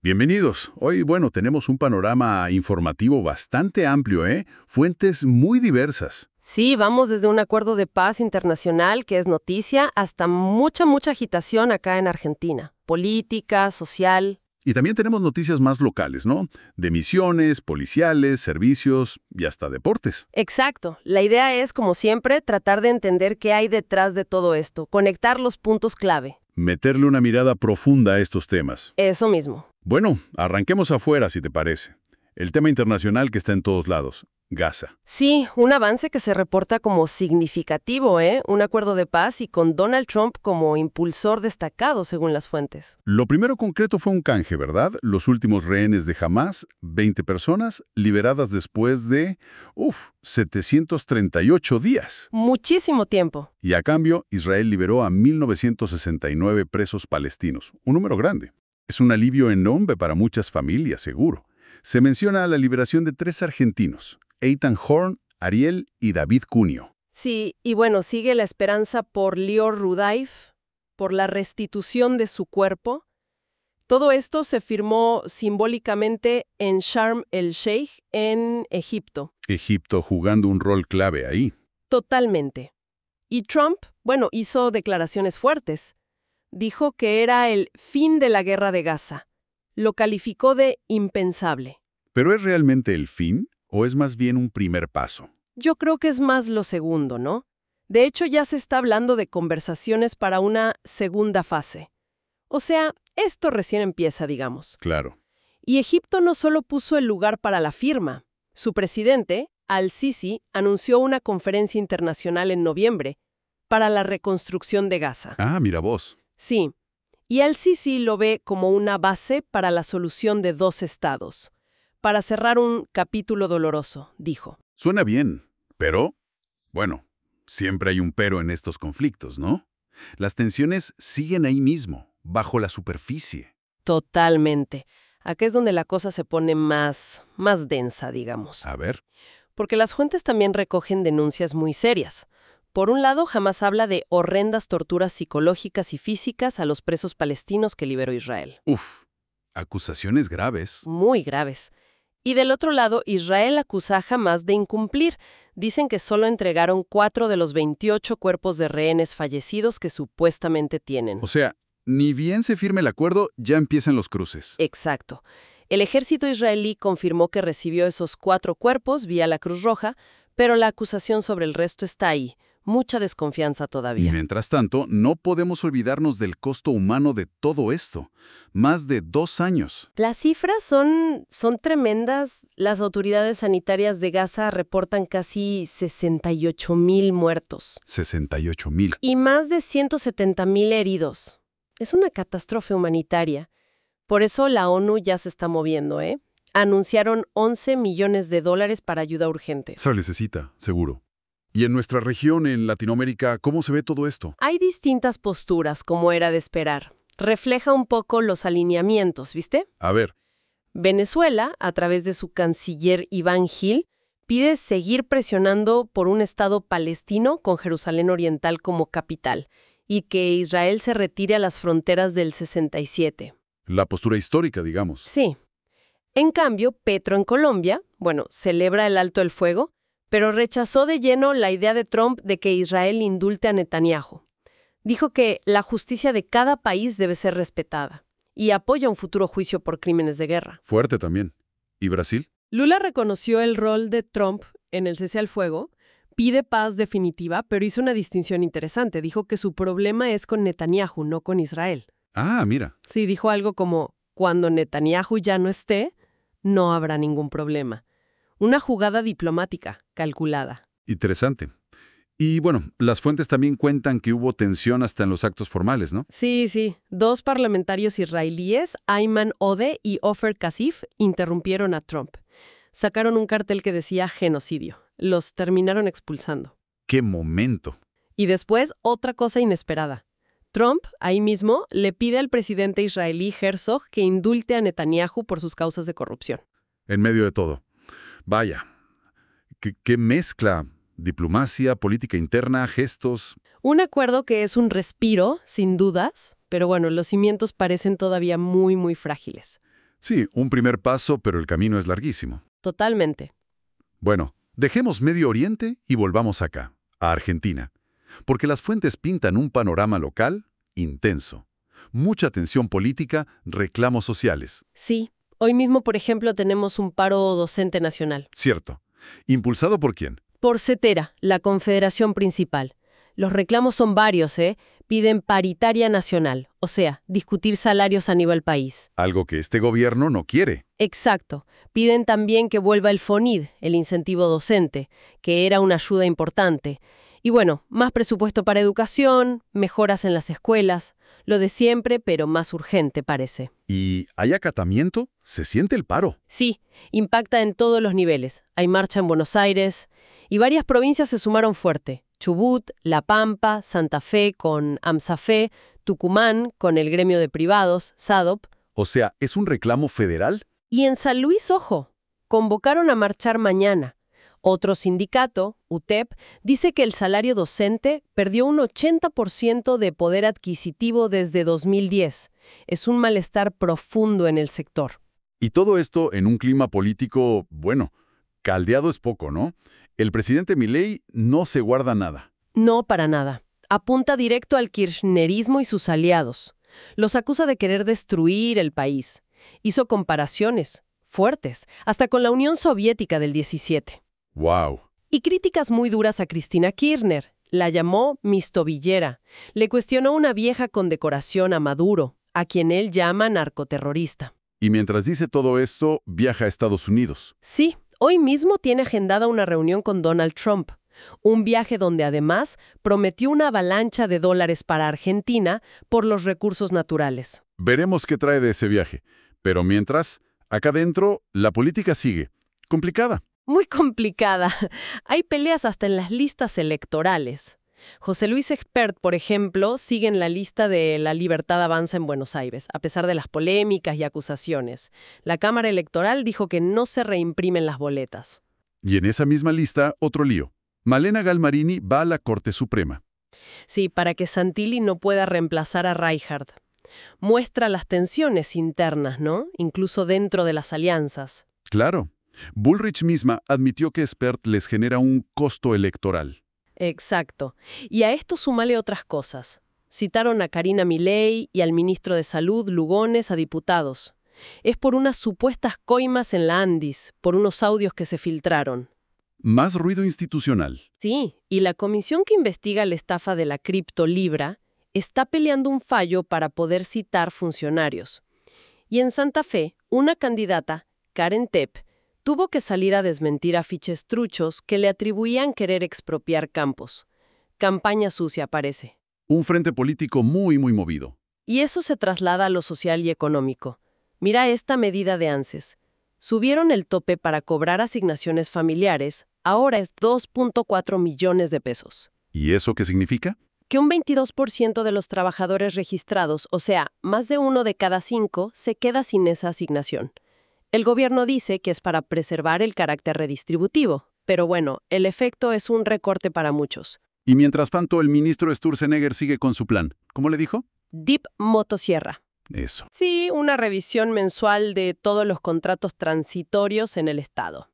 Bienvenidos. Hoy, bueno, tenemos un panorama informativo bastante amplio, ¿eh? Fuentes muy diversas. Sí, vamos desde un acuerdo de paz internacional que es noticia hasta mucha agitación acá en Argentina. Política, social. Y también tenemos noticias más locales, ¿no? De misiones, policiales, servicios y hasta deportes. Exacto. La idea es, como siempre, tratar de entender qué hay detrás de todo esto, conectar los puntos clave. Meterle una mirada profunda a estos temas. Eso mismo. Bueno, arranquemos afuera, si te parece. El tema internacional que está en todos lados, Gaza. Sí, un avance que se reporta como significativo, ¿eh? Un acuerdo de paz y con Donald Trump como impulsor destacado, según las fuentes. Lo primero concreto fue un canje, ¿verdad? Los últimos rehenes de Hamás, 20 personas, liberadas después de, 738 días. Muchísimo tiempo. Y a cambio, Israel liberó a 1969 presos palestinos, un número grande. Es un alivio enorme para muchas familias, seguro. Se menciona la liberación de 3 argentinos, Eitan Horn, Ariel y David Cunio. Sí, y bueno, sigue la esperanza por Lior Rudaif, por la restitución de su cuerpo. Todo esto se firmó simbólicamente en Sharm el-Sheikh, en Egipto. Egipto jugando un rol clave ahí. Totalmente. Y Trump, bueno, hizo declaraciones fuertes. Dijo que era el fin de la guerra de Gaza. Lo calificó de impensable. ¿Pero es realmente el fin o es más bien un primer paso? Yo creo que es más lo segundo, ¿no? De hecho, ya se está hablando de conversaciones para una segunda fase. O sea, esto recién empieza, digamos. Claro. Y Egipto no solo puso el lugar para la firma. Su presidente, al-Sisi, anunció una conferencia internacional en noviembre para la reconstrucción de Gaza. Ah, mira vos. Sí, y al-Sisi lo ve como una base para la solución de 2 estados. Para cerrar un capítulo doloroso, dijo. Suena bien, pero, bueno, siempre hay un pero en estos conflictos, ¿no? Las tensiones siguen ahí mismo, bajo la superficie. Totalmente. Aquí es donde la cosa se pone más densa, digamos. A ver. Porque las fuentes también recogen denuncias muy serias. Por un lado, jamás habla de horrendas torturas psicológicas y físicas a los presos palestinos que liberó Israel. Acusaciones graves. Muy graves. Y del otro lado, Israel acusa a Hamás de incumplir. Dicen que solo entregaron 4 de los 28 cuerpos de rehenes fallecidos que supuestamente tienen. O sea, ni bien se firme el acuerdo, ya empiezan los cruces. Exacto. El ejército israelí confirmó que recibió esos 4 cuerpos vía la Cruz Roja, pero la acusación sobre el resto está ahí. Mucha desconfianza todavía. Mientras tanto, no podemos olvidarnos del costo humano de todo esto. Más de 2 años. Las cifras son tremendas. Las autoridades sanitarias de Gaza reportan casi 68,000 muertos. 68,000. Y más de 170,000 heridos. Es una catástrofe humanitaria. Por eso la ONU ya se está moviendo, ¿eh? Anunciaron $11 millones para ayuda urgente. Se necesita, seguro. Y en nuestra región, en Latinoamérica, ¿cómo se ve todo esto? Hay distintas posturas, como era de esperar. Refleja un poco los alineamientos, ¿viste? A ver. Venezuela, a través de su canciller Iván Gil, pide seguir presionando por un Estado palestino con Jerusalén Oriental como capital y que Israel se retire a las fronteras del 67. La postura histórica, digamos. Sí. En cambio, Petro en Colombia, celebra el alto el fuego, pero rechazó de lleno la idea de Trump de que Israel indulte a Netanyahu. Dijo que la justicia de cada país debe ser respetada y apoya un futuro juicio por crímenes de guerra. Fuerte también. ¿Y Brasil? Lula reconoció el rol de Trump en el cese al fuego, pide paz definitiva, pero hizo una distinción interesante. Dijo que su problema es con Netanyahu, no con Israel. Ah, mira. Sí, dijo algo como, cuando Netanyahu ya no esté, no habrá ningún problema. Una jugada diplomática, calculada. Interesante. Y bueno, las fuentes también cuentan que hubo tensión hasta en los actos formales, ¿no? Sí. 2 parlamentarios israelíes, Ayman Odeh y Ofer Kasif, interrumpieron a Trump. Sacaron un cartel que decía genocidio. Los terminaron expulsando. ¡Qué momento! Y después, otra cosa inesperada. Trump, ahí mismo, le pide al presidente israelí Herzog que indulte a Netanyahu por sus causas de corrupción. En medio de todo. Vaya, qué mezcla. Diplomacia, política interna, gestos. Un acuerdo que es un respiro, sin dudas, pero los cimientos parecen todavía muy frágiles. Sí, un primer paso, pero el camino es larguísimo. Totalmente. Bueno, dejemos Medio Oriente y volvamos acá, a Argentina, porque las fuentes pintan un panorama local intenso. Mucha tensión política, reclamos sociales. Sí, hoy mismo, por ejemplo, tenemos un paro docente nacional. Cierto. ¿Impulsado por quién? Por CETERA, la confederación principal. Los reclamos son varios, ¿eh? Piden paritaria nacional, o sea, discutir salarios a nivel país. Algo que este gobierno no quiere. Exacto. Piden también que vuelva el FONID, el incentivo docente, que era una ayuda importante. Y bueno, más presupuesto para educación, mejoras en las escuelas, lo de siempre, pero más urgente parece. ¿Y hay acatamiento? ¿Se siente el paro? Sí, impacta en todos los niveles. Hay marcha en Buenos Aires y varias provincias se sumaron fuerte. Chubut, La Pampa, Santa Fe con AMSAFE, Tucumán con el gremio de privados, SADOP. O sea, ¿es un reclamo federal? Y en San Luis, ojo, convocaron a marchar mañana. Otro sindicato, UTEP, dice que el salario docente perdió un 80% de poder adquisitivo desde 2010. Es un malestar profundo en el sector. Y todo esto en un clima político, bueno, caldeado es poco, ¿no? El presidente Milei no se guarda nada. No, para nada. Apunta directo al kirchnerismo y sus aliados. Los acusa de querer destruir el país. Hizo comparaciones fuertes, hasta con la Unión Soviética del 17. ¡Wow! Y críticas muy duras a Cristina Kirchner. La llamó Miss Tobillera. Le cuestionó una vieja condecoración a Maduro, a quien él llama narcoterrorista. Y mientras dice todo esto, viaja a Estados Unidos. Sí, hoy mismo tiene agendada una reunión con Donald Trump. Un viaje donde además prometió una avalancha de dólares para Argentina por los recursos naturales. Veremos qué trae de ese viaje. Pero mientras, acá dentro, la política sigue. Complicada. Muy complicada. Hay peleas hasta en las listas electorales. José Luis Expert, por ejemplo, sigue en la lista de La Libertad Avanza en Buenos Aires, a pesar de las polémicas y acusaciones. La Cámara Electoral dijo que no se reimprimen las boletas. Y en esa misma lista, otro lío. Malena Galmarini va a la Corte Suprema. Sí, para que Santilli no pueda reemplazar a Reinhardt. Muestra las tensiones internas, ¿no? Incluso dentro de las alianzas. Claro. Bullrich misma admitió que Expert les genera un costo electoral. Exacto. Y a esto súmale otras cosas. Citaron a Karina Milei y al ministro de Salud, Lugones, a diputados. Es por unas supuestas coimas en la Andis, por unos audios que se filtraron. Más ruido institucional. Sí, y la comisión que investiga la estafa de la criptolibra está peleando un fallo para poder citar funcionarios. Y en Santa Fe, una candidata, Karen Tepp, tuvo que salir a desmentir afiches truchos que le atribuían querer expropiar campos. Campaña sucia, parece. Un frente político muy movido. Y eso se traslada a lo social y económico. Mira esta medida de ANSES. Subieron el tope para cobrar asignaciones familiares, ahora es 2.4 millones de pesos. ¿Y eso qué significa? Que un 22% de los trabajadores registrados, o sea, más de 1 de cada 5, se queda sin esa asignación. El gobierno dice que es para preservar el carácter redistributivo, pero bueno, el efecto es un recorte para muchos. Y mientras tanto, el ministro Sturzenegger sigue con su plan. ¿Cómo le dijo? DIP Motosierra. Eso. Sí, una revisión mensual de todos los contratos transitorios en el Estado.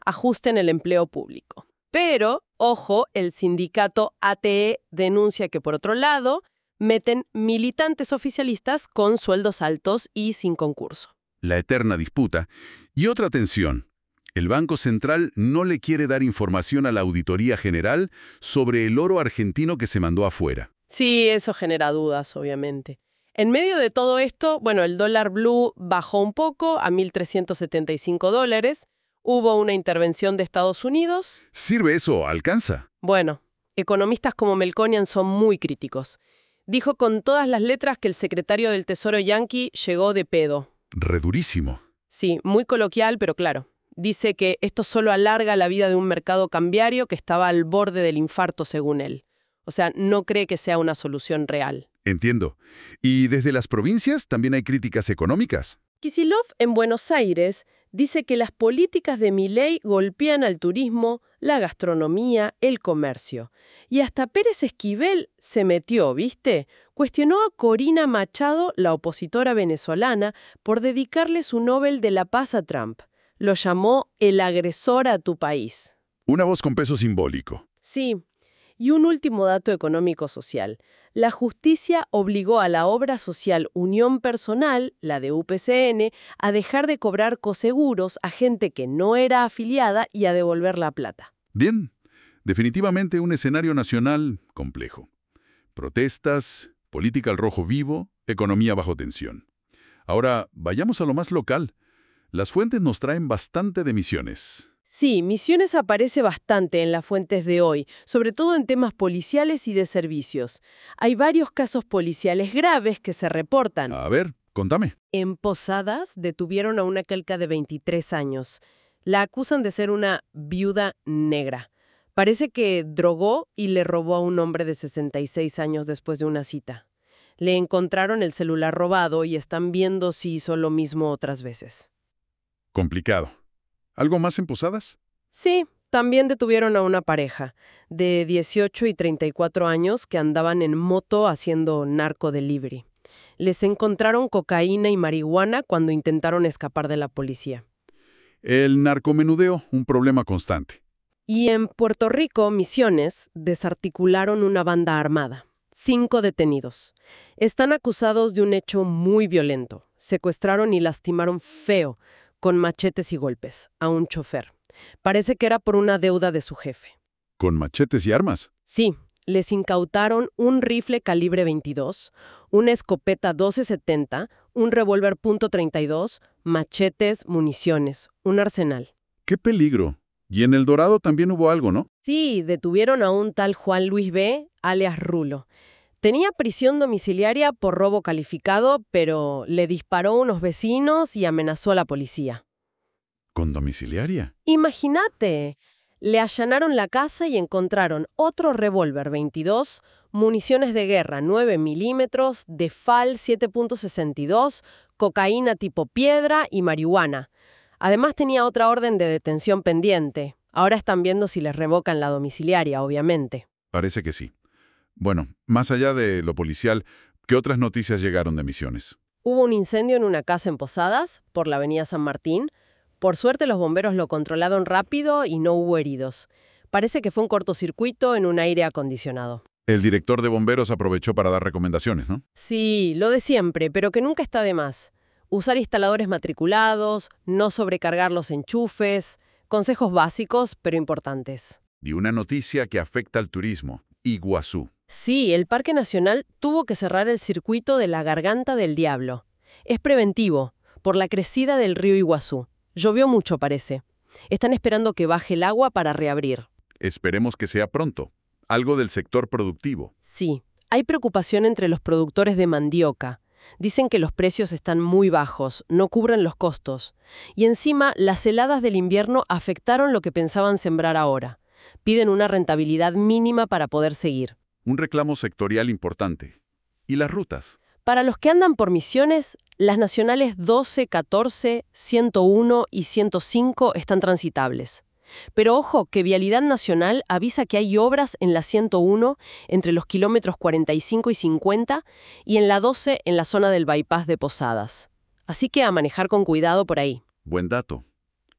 Ajuste en el empleo público. Pero, ojo, el sindicato ATE denuncia que, por otro lado, meten militantes oficialistas con sueldos altos y sin concurso. La eterna disputa. Y otra tensión. El Banco Central no le quiere dar información a la Auditoría General sobre el oro argentino que se mandó afuera. Sí, eso genera dudas, obviamente. En medio de todo esto, bueno, el dólar blue bajó un poco a $1.375. Hubo una intervención de Estados Unidos. ¿Sirve eso? ¿Alcanza? Bueno, economistas como Melconian son muy críticos. Dijo con todas las letras que el secretario del Tesoro yanqui llegó de pedo. Redurísimo. Sí, muy coloquial, pero claro. Dice que esto solo alarga la vida de un mercado cambiario que estaba al borde del infarto, según él. O sea, no cree que sea una solución real. Entiendo. ¿Y desde las provincias también hay críticas económicas? Kicillof, en Buenos Aires, Dice que las políticas de Milei golpean al turismo, la gastronomía, el comercio. Y hasta Pérez Esquivel se metió, ¿viste? Cuestionó a Corina Machado, la opositora venezolana, por dedicarle su Nobel de la Paz a Trump. Lo llamó el agresor a tu país. Una voz con peso simbólico. Sí. Y un último dato económico-social. La justicia obligó a la obra social Unión Personal, la de UPCN, a dejar de cobrar coseguros a gente que no era afiliada y a devolver la plata. Bien, definitivamente un escenario nacional complejo. Protestas, política al rojo vivo, economía bajo tensión. Ahora, vayamos a lo más local. Las fuentes nos traen bastante de Misiones. Sí, Misiones aparece bastante en las fuentes de hoy, sobre todo en temas policiales y de servicios. Hay varios casos policiales graves que se reportan. A ver, contame. En Posadas detuvieron a una calca de 23 años. La acusan de ser una viuda negra. Parece que drogó y le robó a un hombre de 66 años después de una cita. Le encontraron el celular robado y están viendo si hizo lo mismo otras veces. Complicado. ¿Algo más en Posadas? Sí, también detuvieron a una pareja de 18 y 34 años que andaban en moto haciendo narco-delivery. Les encontraron cocaína y marihuana cuando intentaron escapar de la policía. El narcomenudeo, un problema constante. Y en Puerto Rico, Misiones, desarticularon una banda armada. 5 detenidos. Están acusados de un hecho muy violento. Secuestraron y lastimaron feo, con machetes y golpes, a un chofer. Parece que era por una deuda de su jefe. ¿Con machetes y armas? Sí, les incautaron un rifle calibre 22, una escopeta 12-70, un revólver .32, machetes, municiones, un arsenal. ¡Qué peligro! Y en El Dorado también hubo algo, ¿no? Sí, detuvieron a un tal Juan Luis B., alias Rulo. Tenía prisión domiciliaria por robo calificado, pero le disparó a unos vecinos y amenazó a la policía. ¿Con domiciliaria? Imagínate, le allanaron la casa y encontraron otro revólver 22, municiones de guerra 9 milímetros, DEFAL 7.62, cocaína tipo piedra y marihuana. Además tenía otra orden de detención pendiente. Ahora están viendo si les revocan la domiciliaria, obviamente. Parece que sí. Bueno, más allá de lo policial, ¿qué otras noticias llegaron de Misiones? Hubo un incendio en una casa en Posadas, por la avenida San Martín. Por suerte los bomberos lo controlaron rápido y no hubo heridos. Parece que fue un cortocircuito en un aire acondicionado. El director de bomberos aprovechó para dar recomendaciones, ¿no? Sí, lo de siempre, pero que nunca está de más. Usar instaladores matriculados, no sobrecargar los enchufes, consejos básicos, pero importantes. Y una noticia que afecta al turismo, Iguazú. Sí, el Parque Nacional tuvo que cerrar el circuito de la Garganta del Diablo. Es preventivo, por la crecida del río Iguazú. Llovió mucho, parece. Están esperando que baje el agua para reabrir. Esperemos que sea pronto. Algo del sector productivo. Sí, hay preocupación entre los productores de mandioca. Dicen que los precios están muy bajos, no cubren los costos. Y encima, las heladas del invierno afectaron lo que pensaban sembrar ahora. Piden una rentabilidad mínima para poder seguir. Un reclamo sectorial importante. ¿Y las rutas? Para los que andan por Misiones, las nacionales 12, 14, 101 y 105 están transitables. Pero ojo que Vialidad Nacional avisa que hay obras en la 101 entre los kilómetros 45 y 50 y en la 12 en la zona del bypass de Posadas. Así que a manejar con cuidado por ahí. Buen dato.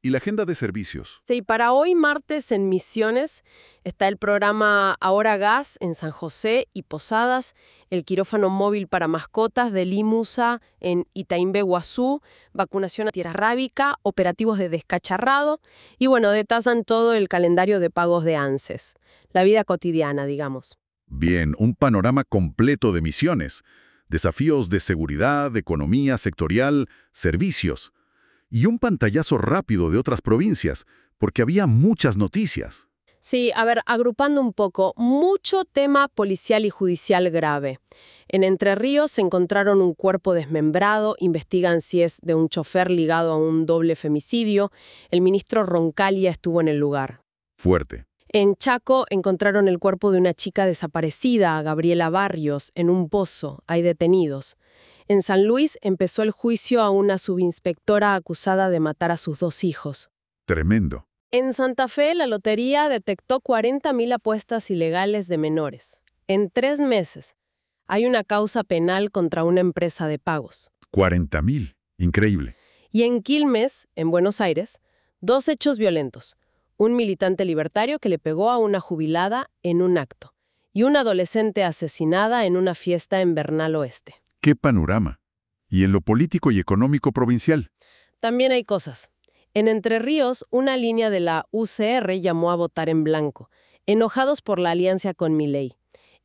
¿Y la agenda de servicios? Sí, para hoy martes en Misiones está el programa Ahora Gas en San José y Posadas, el quirófano móvil para mascotas de Limusa en Itaimbe, Guazú, vacunación a tierra rábica, operativos de descacharrado y bueno, detallan todo el calendario de pagos de ANSES. La vida cotidiana, digamos. Bien, un panorama completo de Misiones. Desafíos de seguridad, economía sectorial, servicios. Y un pantallazo rápido de otras provincias, porque había muchas noticias. Sí, a ver, agrupando un poco, mucho tema policial y judicial grave. En Entre Ríos se encontraron un cuerpo desmembrado, investigan si es de un chofer ligado a un doble femicidio. El ministro Roncaglia estuvo en el lugar. Fuerte. En Chaco encontraron el cuerpo de una chica desaparecida, Gabriela Barrios, en un pozo. Hay detenidos. En San Luis empezó el juicio a una subinspectora acusada de matar a sus 2 hijos. Tremendo. En Santa Fe, la lotería detectó 40.000 apuestas ilegales de menores. En 3 meses. Hay una causa penal contra una empresa de pagos. 40.000. Increíble. Y en Quilmes, en Buenos Aires, 2 hechos violentos. Un militante libertario que le pegó a una jubilada en un acto. Y una adolescente asesinada en una fiesta en Bernal Oeste. ¡Qué panorama! ¿Y en lo político y económico provincial? También hay cosas. En Entre Ríos, una línea de la UCR llamó a votar en blanco, enojados por la alianza con Milei.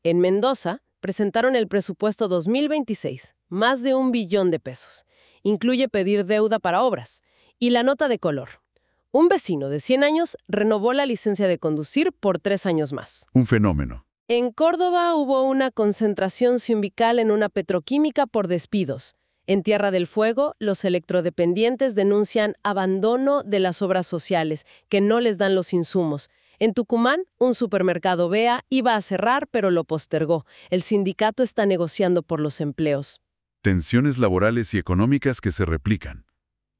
En Mendoza, presentaron el presupuesto 2026, más de 1 billón de pesos. Incluye pedir deuda para obras. Y la nota de color. Un vecino de 100 años renovó la licencia de conducir por 3 años más. Un fenómeno. En Córdoba hubo una concentración sindical en una petroquímica por despidos. En Tierra del Fuego, los electrodependientes denuncian abandono de las obras sociales, que no les dan los insumos. En Tucumán, un supermercado Bea iba a cerrar, pero lo postergó. El sindicato está negociando por los empleos. Tensiones laborales y económicas que se replican.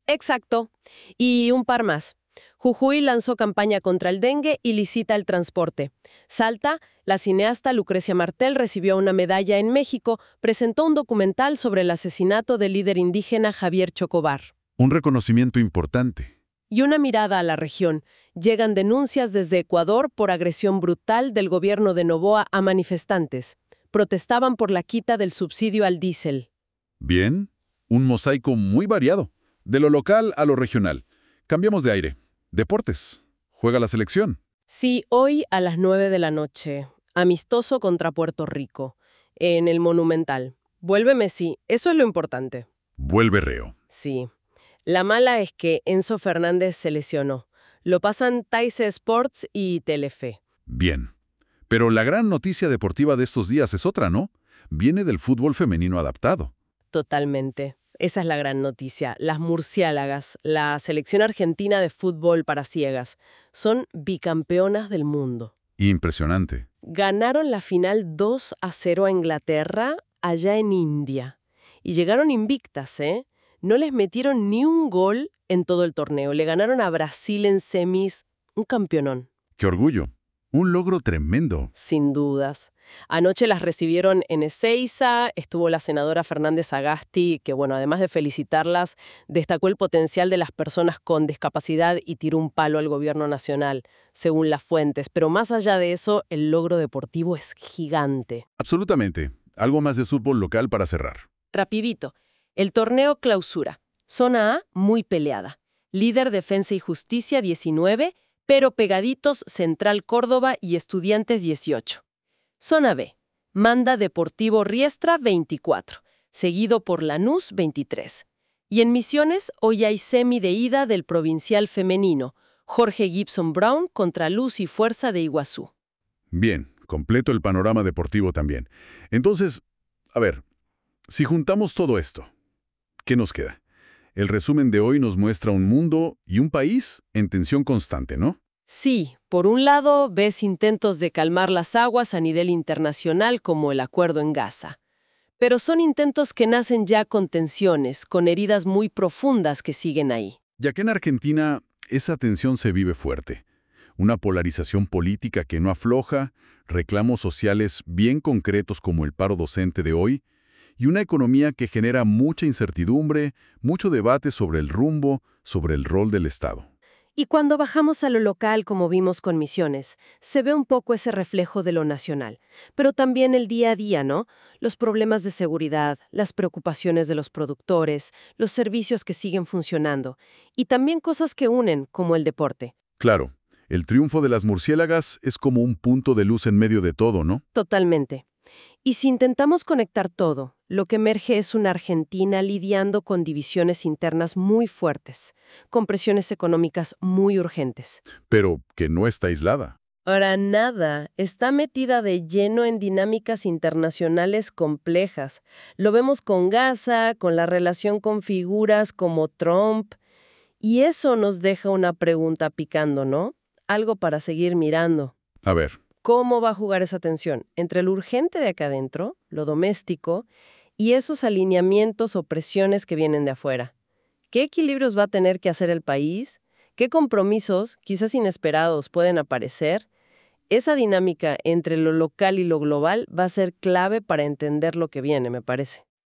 Exacto. Y un par más. Jujuy lanzó campaña contra el dengue y licita el transporte. Salta, la cineasta Lucrecia Martel recibió una medalla en México, presentó un documental sobre el asesinato del líder indígena Javier Chocobar. Un reconocimiento importante. Y una mirada a la región. Llegan denuncias desde Ecuador por agresión brutal del gobierno de Noboa a manifestantes. Protestaban por la quita del subsidio al diésel. Bien, un mosaico muy variado. De lo local a lo regional. Cambiamos de aire. Deportes. Juega la selección. Sí, hoy a las 9 de la noche. Amistoso contra Puerto Rico. En el Monumental. Vuelve Messi. Eso es lo importante. Vuelve reo. Sí. La mala es que Enzo Fernández se lesionó. Lo pasan Taise Sports y Telefe. Bien. Pero la gran noticia deportiva de estos días es otra, ¿no? Viene del fútbol femenino adaptado. Totalmente. Esa es la gran noticia. Las murciélagas, la selección argentina de fútbol para ciegas, son bicampeonas del mundo. Impresionante. Ganaron la final 2-0 a Inglaterra, allá en India. Y llegaron invictas, ¿eh? No les metieron ni un gol en todo el torneo. Le ganaron a Brasil en semis. Un campeonón. ¡Qué orgullo! Un logro tremendo. Sin dudas. Anoche las recibieron en Ezeiza, estuvo la senadora Fernández Agasti, que bueno, además de felicitarlas, destacó el potencial de las personas con discapacidad y tiró un palo al gobierno nacional, según las fuentes. Pero más allá de eso, el logro deportivo es gigante. Absolutamente. Algo más de fútbol local para cerrar. Rapidito. El torneo clausura. Zona A, muy peleada. Líder Defensa y Justicia 19, pero pegaditos Central Córdoba y Estudiantes 18. Zona B, manda Deportivo Riestra 24, seguido por Lanús 23. Y en Misiones hoy hay semi de ida del provincial femenino, Jorge Gibson Brown contra Luz y Fuerza de Iguazú. Bien, completo el panorama deportivo también. Entonces, a ver, si juntamos todo esto, ¿qué nos queda? El resumen de hoy nos muestra un mundo y un país en tensión constante, ¿no? Sí, por un lado ves intentos de calmar las aguas a nivel internacional como el acuerdo en Gaza. Pero son intentos que nacen ya con tensiones, con heridas muy profundas que siguen ahí. Ya que en Argentina esa tensión se vive fuerte. Una polarización política que no afloja, reclamos sociales bien concretos como el paro docente de hoy, y una economía que genera mucha incertidumbre, mucho debate sobre el rumbo, sobre el rol del Estado. Y cuando bajamos a lo local, como vimos con Misiones, se ve un poco ese reflejo de lo nacional. Pero también el día a día, ¿no? Los problemas de seguridad, las preocupaciones de los productores, los servicios que siguen funcionando. Y también cosas que unen, como el deporte. Claro, el triunfo de las murciélagas es como un punto de luz en medio de todo, ¿no? Totalmente. Y si intentamos conectar todo, lo que emerge es una Argentina lidiando con divisiones internas muy fuertes, con presiones económicas muy urgentes. Pero que no está aislada. Para nada, está metida de lleno en dinámicas internacionales complejas. Lo vemos con Gaza, con la relación con figuras como Trump. Y eso nos deja una pregunta picando, ¿no? Algo para seguir mirando. A ver. ¿Cómo va a jugar esa tensión entre lo urgente de acá adentro, lo doméstico, y esos alineamientos o presiones que vienen de afuera. ¿Qué equilibrios va a tener que hacer el país? ¿Qué compromisos, quizás inesperados, pueden aparecer? Esa dinámica entre lo local y lo global va a ser clave para entender lo que viene, me parece.